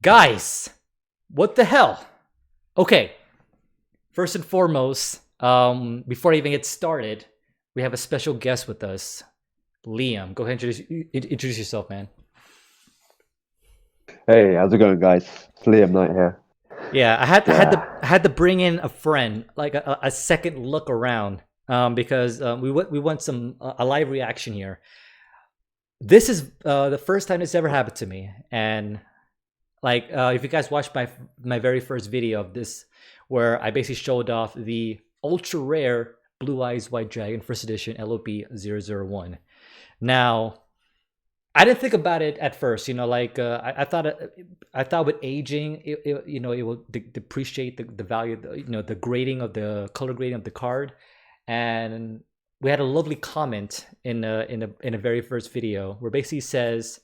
Guys, what the hell? Okay, first and foremost, before I even get started, we have a special guest with us, Liam. Go ahead and introduce yourself, man. Hey, how's it going, guys? It's Liam Knight here. Yeah, I had to Yeah. bring in a friend, like a second look around, because we want some a live reaction here. This is the first time this ever happened to me, and like if you guys watched my very first video of this, where I basically showed off the ultra rare Blue Eyes White Dragon first edition LOB-001. Now, I didn't think about it at first, like I thought with aging, it will depreciate the value, the grading of the color grading of the card, and we had a lovely comment in a very first video where basically says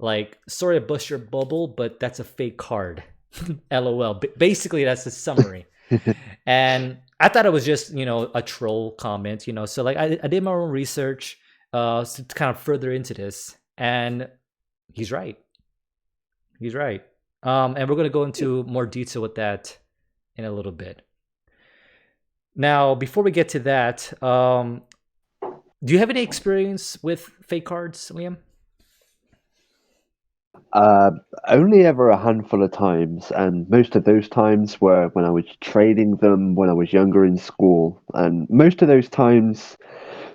like, sorry to bust your bubble, but that's a fake card. LOL. Basically, that's the summary. And I thought it was just, a troll comment, So like I did my own research to kind of further into this. And he's right. He's right. And we're gonna go into more detail with that in a little bit. Now, before we get to that, do you have any experience with fake cards, Liam? Uh, Only ever a handful of times, and most of those times were when I was trading them when I was younger in school. And most of those times,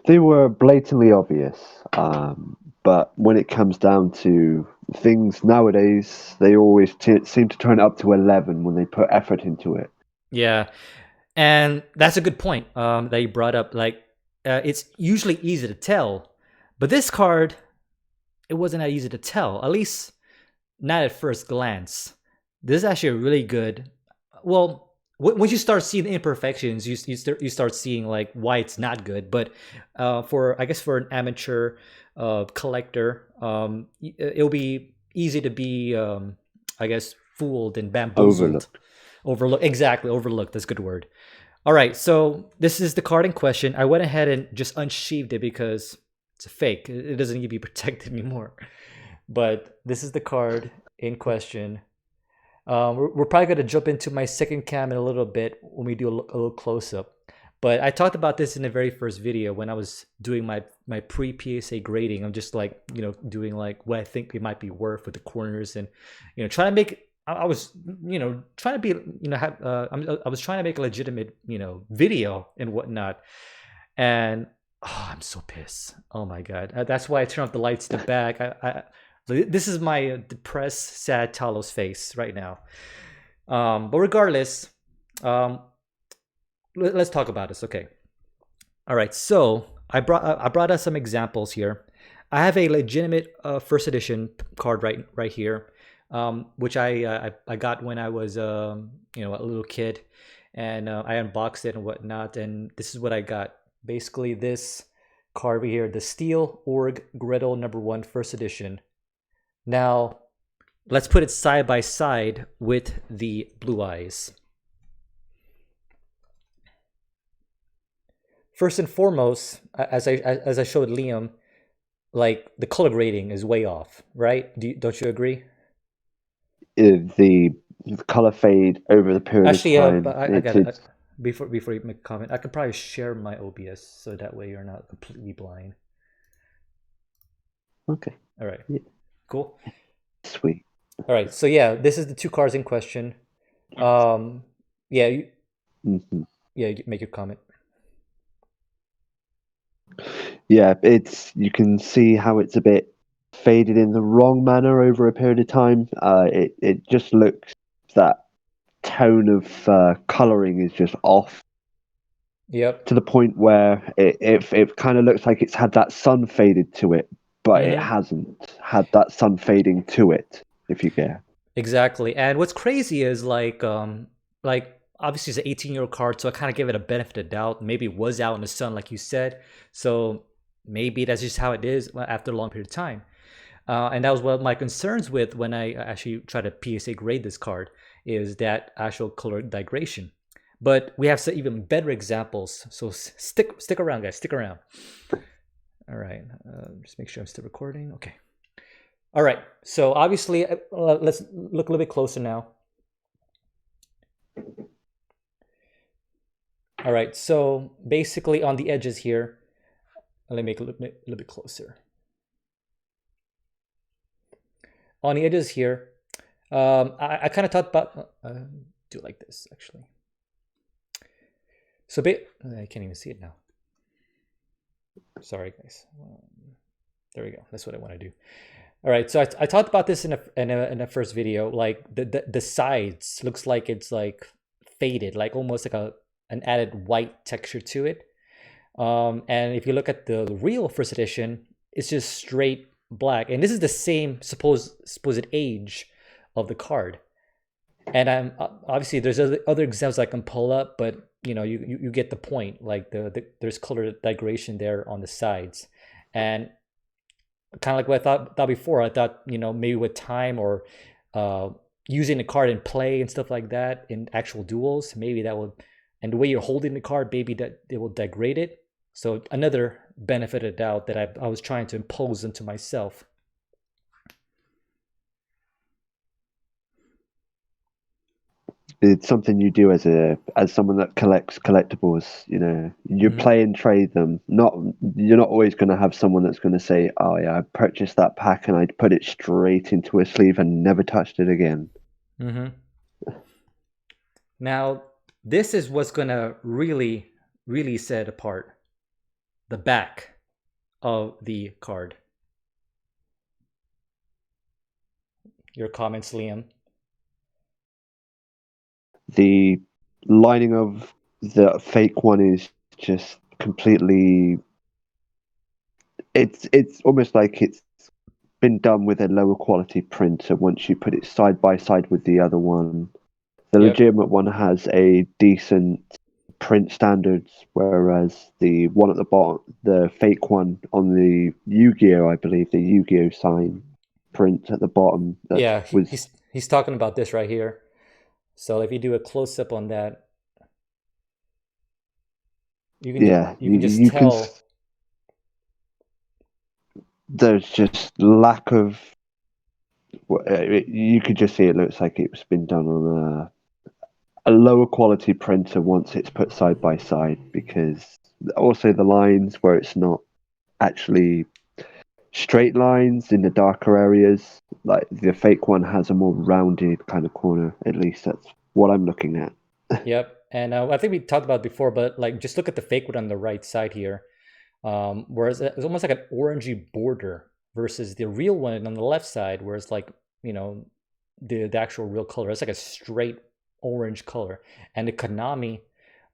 they were blatantly obvious. But when it comes down to things nowadays, they always seem to turn it up to 11 when they put effort into it. Yeah, and that's a good point that you brought up. Like, it's usually easy to tell, but this card, it wasn't that easy to tell. At least not at first glance. This is actually a really good. Well, once you start seeing the imperfections, you start seeing like why it's not good. But for I guess for an amateur collector, it'll be easy to be I guess fooled and bamboozled, Overlooked. overlooked. Exactly, overlooked. That's a good word. All right, so this is the card in question. I went ahead and just unsheathed it because it's a fake. It doesn't need to be protected anymore. But this is the card in question. We're probably going to jump into my second cam in a little bit when we do a little close up. But I talked about this in the very first video when I was doing my pre PSA grading. I'm just like doing like what I think it might be worth with the corners and trying to make. I was trying to be have I was trying to make a legitimate video and whatnot. And oh, I'm so pissed. Oh my god, that's why I turned off the lights in the back. This is my depressed, sad Talos face right now. But regardless, um, let's talk about this. Okay. All right. So I brought us some examples here. I have a legitimate first edition card right here, which I got when I was a little kid, and I unboxed it and whatnot. And this is what I got. Basically, this card right here, the Steel Org Gretel #1 first edition. Now, let's put it side by side with the Blue Eyes. First and foremost, as I showed Liam, like the color grading is way off, right? Don't you agree? The color fade over the period of Actually, time. but I It's got it. it's Before you make a comment, I could probably share my OBS so that way you're not completely blind. okay. All right, Yeah, cool. sweet. All right, so yeah, this is the two cards in question. Um, yeah, hmm yeah, you make your comment. Yeah, it's you can see how it's a bit faded in the wrong manner over a period of time. It just looks that tone of coloring is just off Yep. to the point where it kind of looks like it's had that sun faded to it, but it Mm-hmm. hasn't had that sun fading to it. If you get. Exactly. And what's crazy is like obviously it's an 18-year-old card, so I kind of give it a benefit of doubt. Maybe it was out in the sun, like you said. So maybe that's just how it is after a long period of time. And that was one of my concerns with when I actually try to PSA grade this card is that actual color degradation. But we have some even better examples. So stick around, guys. Stick around. All right. Just make sure I'm still recording. Okay. All right. So obviously, let's look a little bit closer now. All right. So basically, on the edges here, let me make it a little bit closer. On the edges here, I kind of thought about do it like this actually. So I can't even see it now. Sorry, guys. There we go. That's what I want to do. All right. So I talked about this in a first video. Like the sides looks like it's like faded, like almost like an added white texture to it. And if you look at the real first edition, it's just straight black. And this is the same supposed age of the card. And I'm obviously there's other examples I can pull up, but you get the point. Like there's color degradation there on the sides, and kind of like what I thought before. I thought maybe with time or using the card in play and stuff like that in actual duels, maybe that would, and the way you're holding the card, maybe that it will degrade it. So another benefit of doubt that I was trying to impose into myself. It's something you do as someone that collects collectibles. You play and trade them. You're not always going to have someone that's going to say, "Oh yeah, I purchased that pack and I'd put it straight into a sleeve and never touched it again." Now, this is what's going to really, really set apart the back of the card. Your comments, Liam? The lining of the fake one is just completely. It's almost like it's been done with a lower quality printer. Once you put it side by side with the other one, the legitimate one has a decent print standards, whereas the one at the bottom, the fake one on the Yu-Gi-Oh, I believe the Yu-Gi-Oh sign print at the bottom. He's talking about this right here. So if you do a close up on that, you can just tell. There's just lack of. You could just see it looks like it's been done on a lower quality printer once it's put side by side, because also the lines where it's not actually straight lines in the darker areas, like the fake one has a more rounded kind of corner. At least that's what I'm looking at. Yep. And I think we talked about it before, but like just look at the fake one on the right side here. Whereas it's almost like an orangey border versus the real one on the left side, where it's like, the actual real color. It's like a straight orange color. And the Konami,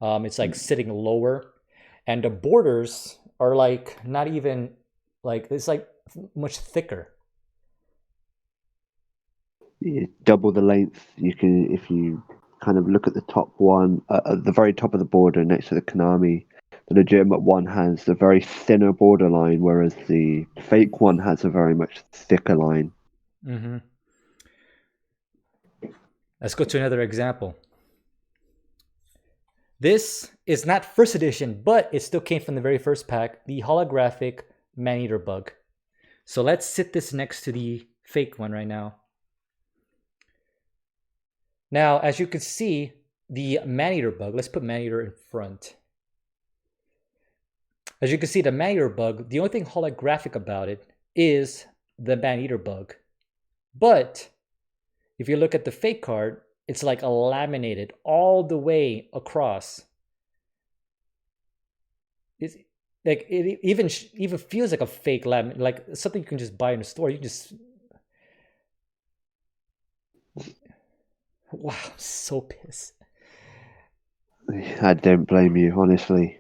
it's like sitting lower. And the borders are like not even like, it's like much thicker. Double the length. You can, if you kind of look at the top one, at the very top of the border next to the Konami, the legitimate one has a very thinner borderline, whereas the fake one has a very much thicker line. Let's go to another example. This is not first edition, but it still came from the very first pack, the holographic Maneater bug. So let's sit this next to the fake one right now. Now, as you can see, the Maneater bug, let's put Maneater in front. As you can see, the Maneater bug, the only thing holographic about it is the Maneater bug. But if you look at the fake card, it's like laminated all the way across. It's like it even feels like a fake laminate, like something you can just buy in a store. You just, wow, I'm so pissed. I don't blame you, honestly.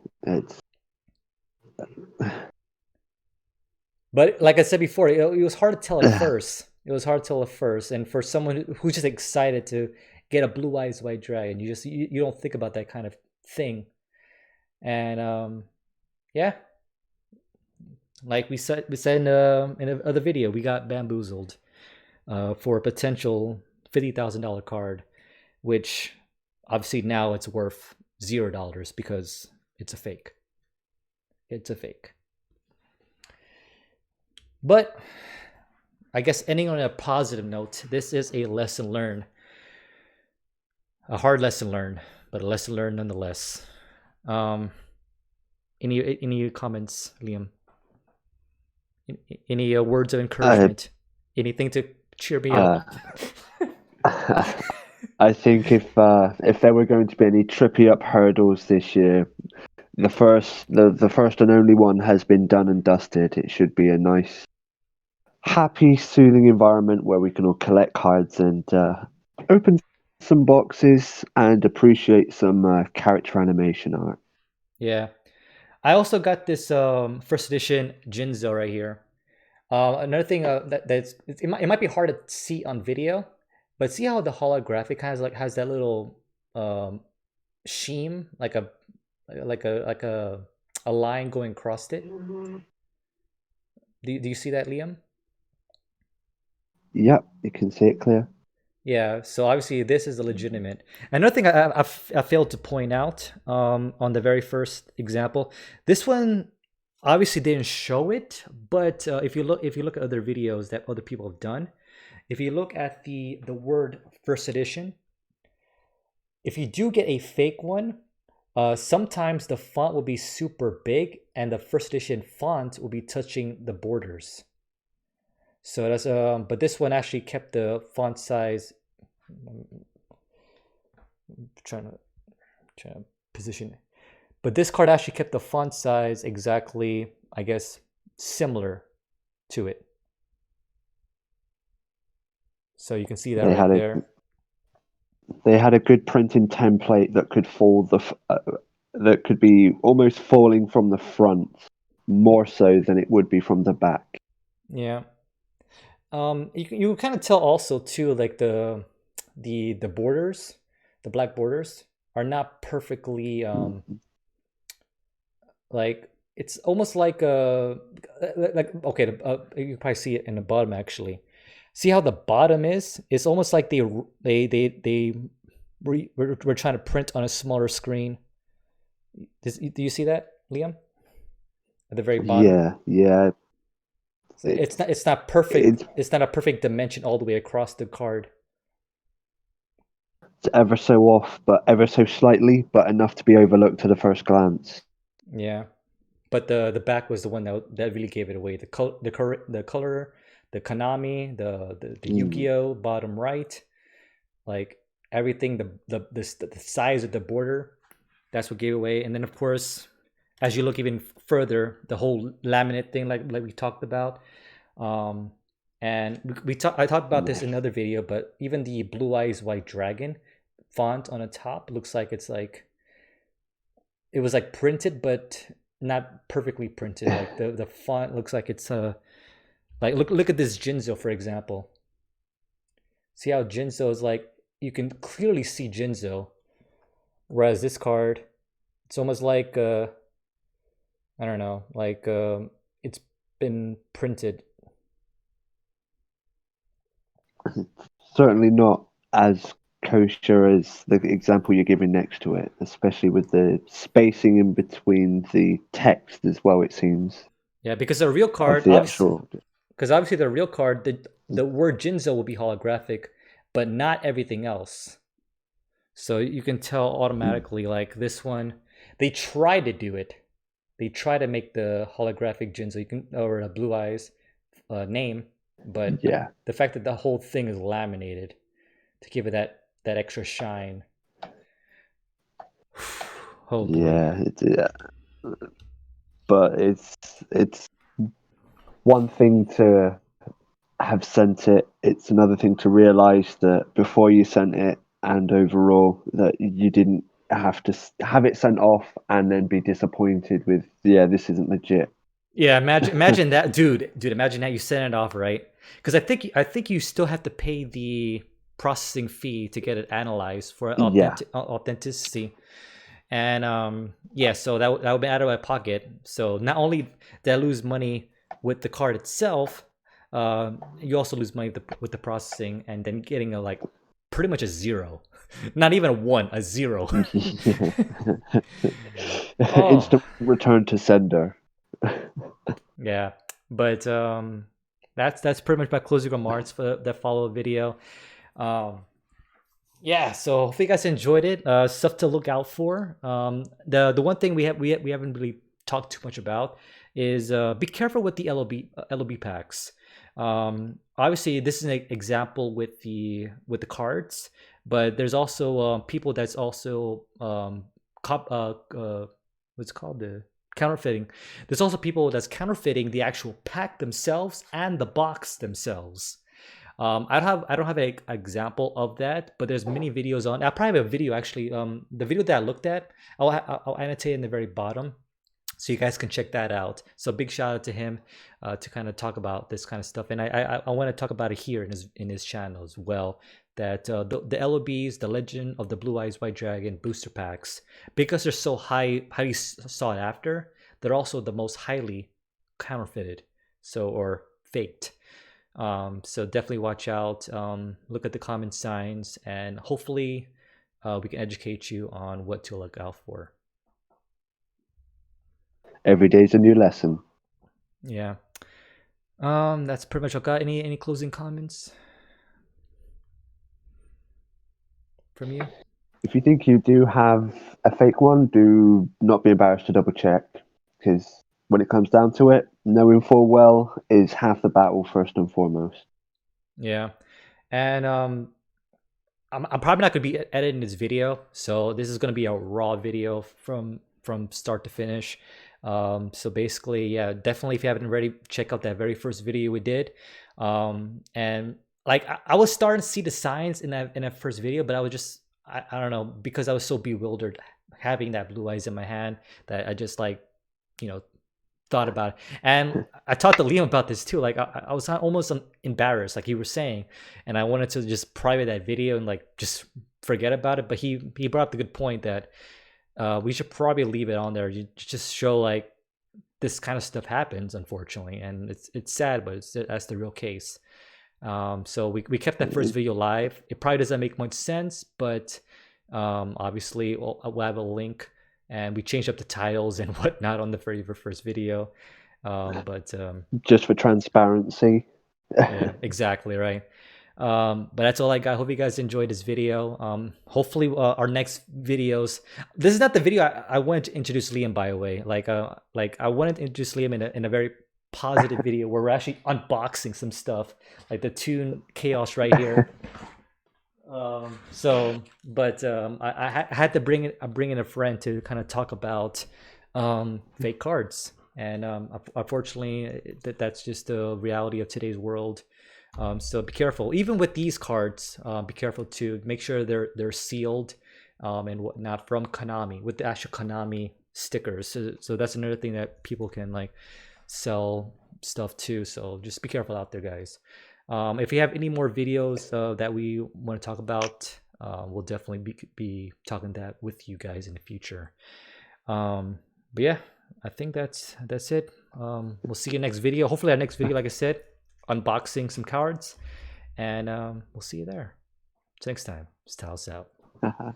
But like I said before, it was hard to tell at first. It was hard to tell at first, and for someone who's just excited to get a Blue Eyes White Dragon, you don't think about that kind of thing. And yeah, like we said in another video, we got bamboozled for a potential $50,000 card, which obviously now it's worth $0 because it's a fake. It's a fake. But I guess ending on a positive note, this is a lesson learned. A hard lesson learned, but a lesson learned nonetheless. Um, any comments, Liam? Any words of Uh, encouragement? Anything to cheer me uh, up? I think if there were going to be any trippy up hurdles this year, the first and only one has been done and dusted. It should be a nice, happy, soothing environment where we can all collect cards and open some boxes and appreciate some character animation art. Yeah, I also got this first edition Jinzo right here. Another thing it might be hard to see on video, but see how the holographic has that little sheen, like a line going across it. Do you see that, Liam? Yep, you can see it clear. Yeah, so obviously this is a legitimate. Another thing I failed to point out on the very first example, this one obviously didn't show it, but if you look at other videos that other people have done, if you look at the word first edition, if you do get a fake one, sometimes the font will be super big and the first edition font will be touching the borders. So that's but this one actually kept the font size. I'm trying to position it. But this card actually kept the font size exactly, I guess, similar to it. So you can see that They right had a there. they had a good printing template that could that could be almost falling from the front more so than it would be from the back. Yeah. You kind of tell also too, like the borders, the black borders are not perfectly Mm. like it's almost like okay, you can probably see it in the bottom actually. See how the bottom is? It's almost like we're trying to print on a smaller screen. Do you see that, Liam? At the very bottom, Yeah, yeah. so It, it's not perfect. it's It's not a perfect dimension all the way across the card. ever so off, but ever so slightly, but enough to be overlooked at a first glance. Yeah, but the back was the one that really gave it away. The color, the Konami, the Mm. Yu-Gi-Oh bottom right, like everything, the size of the border, that's what gave away. And then of course, as you look even further, the whole laminate thing, like we talked about, um, and I talked about this in Yes. another video, but even the Blue Eyes White Dragon font on the top looks like it was like printed, but not perfectly printed. Like the font looks like it's like look at this Jinzo for example. See how Jinzo is like you can clearly see Jinzo, whereas this card, it's almost like I don't know, like it's been printed. Certainly not as kosher as the example you're giving next to it, especially with the spacing in between the text as well, it seems, Yeah, because the real of card, the obviously, actual. because obviously the real card, the word Jinzo will be holographic, but not everything else. So you can tell Mm. automatically, like this one, they try to do it. They try to make the holographic Jinzo, or a Blue Eyes name, but Yeah, the fact that the whole thing is laminated to give it that extra shine. Oh boy. yeah, but it's one thing to have sent it. It's another thing to realize that before you sent it, and overall that you didn't have to have it sent off and then be disappointed with, yeah, this isn't legit. Yeah, imagine that, dude. Imagine that you send it off, right? Because I think you still have to pay the processing fee to get it analyzed for Yeah, authenticity, and yeah, so that would be out of my pocket. So not only did I lose money with the card itself, you also lose money with the processing, and then getting a like pretty much a zero, not even a one, a zero. Oh, instant return to sender. yeah, but that's pretty much my closing remarks for that follow-up video. Um, yeah, so hopefully you guys enjoyed it. Stuff to look out for. The one thing we haven't really talked too much about is be careful with the LOB packs. Obviously, this is an example with the cards, but there's also people that's also what's it called, the counterfeiting. There's also people that's counterfeiting the actual pack themselves and the box themselves. I don't have an example of that, but there's many videos on. I probably have a video actually. The video that I looked at, I'll annotate in the very bottom, so you guys can check that out. So big shout out to him to kind of talk about this kind of stuff, and I want to talk about it here in his channel as well. That the LOBs, the Legend of the Blue Eyes White Dragon booster packs, because they're so highly sought after, they're also the most highly counterfeited, or faked. So definitely watch out. Look at the common signs, and hopefully we can educate you on what to look out for. Every day's a new lesson. Yeah. That's pretty much all. Got any closing comments from you? If you think you do have a fake one, do not be embarrassed to double check, because when it comes down to it, knowing full well is half the battle first and foremost. Yeah. And I'm probably not going to be editing this video, so this is going to be a raw video from start to finish. So basically, yeah, definitely if you haven't already, check out that very first video we did. And like I was starting to see the signs in that first video, but I was just I don't know, because I was so bewildered having that blue eyes in my hand that I just like, thought about it. And I talked to Liam about this too. Like I was almost embarrassed, like you were saying, and I wanted to just private that video and like just forget about it. But he brought up the good point that we should probably leave it on there. You just show like this kind of stuff happens, unfortunately, and it's sad, but that's the real case. So we kept that first video live. It probably doesn't make much sense, but obviously we'll have a link, and we changed up the titles and whatnot on the very first video. But just for transparency. yeah, exactly right. But that's all I got. Hope you guys enjoyed this video. Hopefully our next videos. This is not the video I wanted to introduce Liam, by the way. Like I wanted to introduce Liam in a very positive video where we're actually unboxing some stuff, like the Toon Chaos right here. But I had to bring in a friend to kind of talk about fake cards, and unfortunately that's just the reality of today's world. So be careful, even with these cards. Be careful to make sure they're sealed and whatnot from Konami, with the actual Konami stickers. So that's another thing that people can like sell stuff too. So just be careful out there, guys. If you have any more videos that we want to talk about, we'll definitely be talking that with you guys in the future. But yeah, I think that's it. We'll see you next video. Hopefully our next video, like I said, unboxing some cards, and we'll see you there. So next time, Styles out. All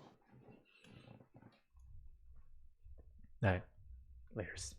right, laters.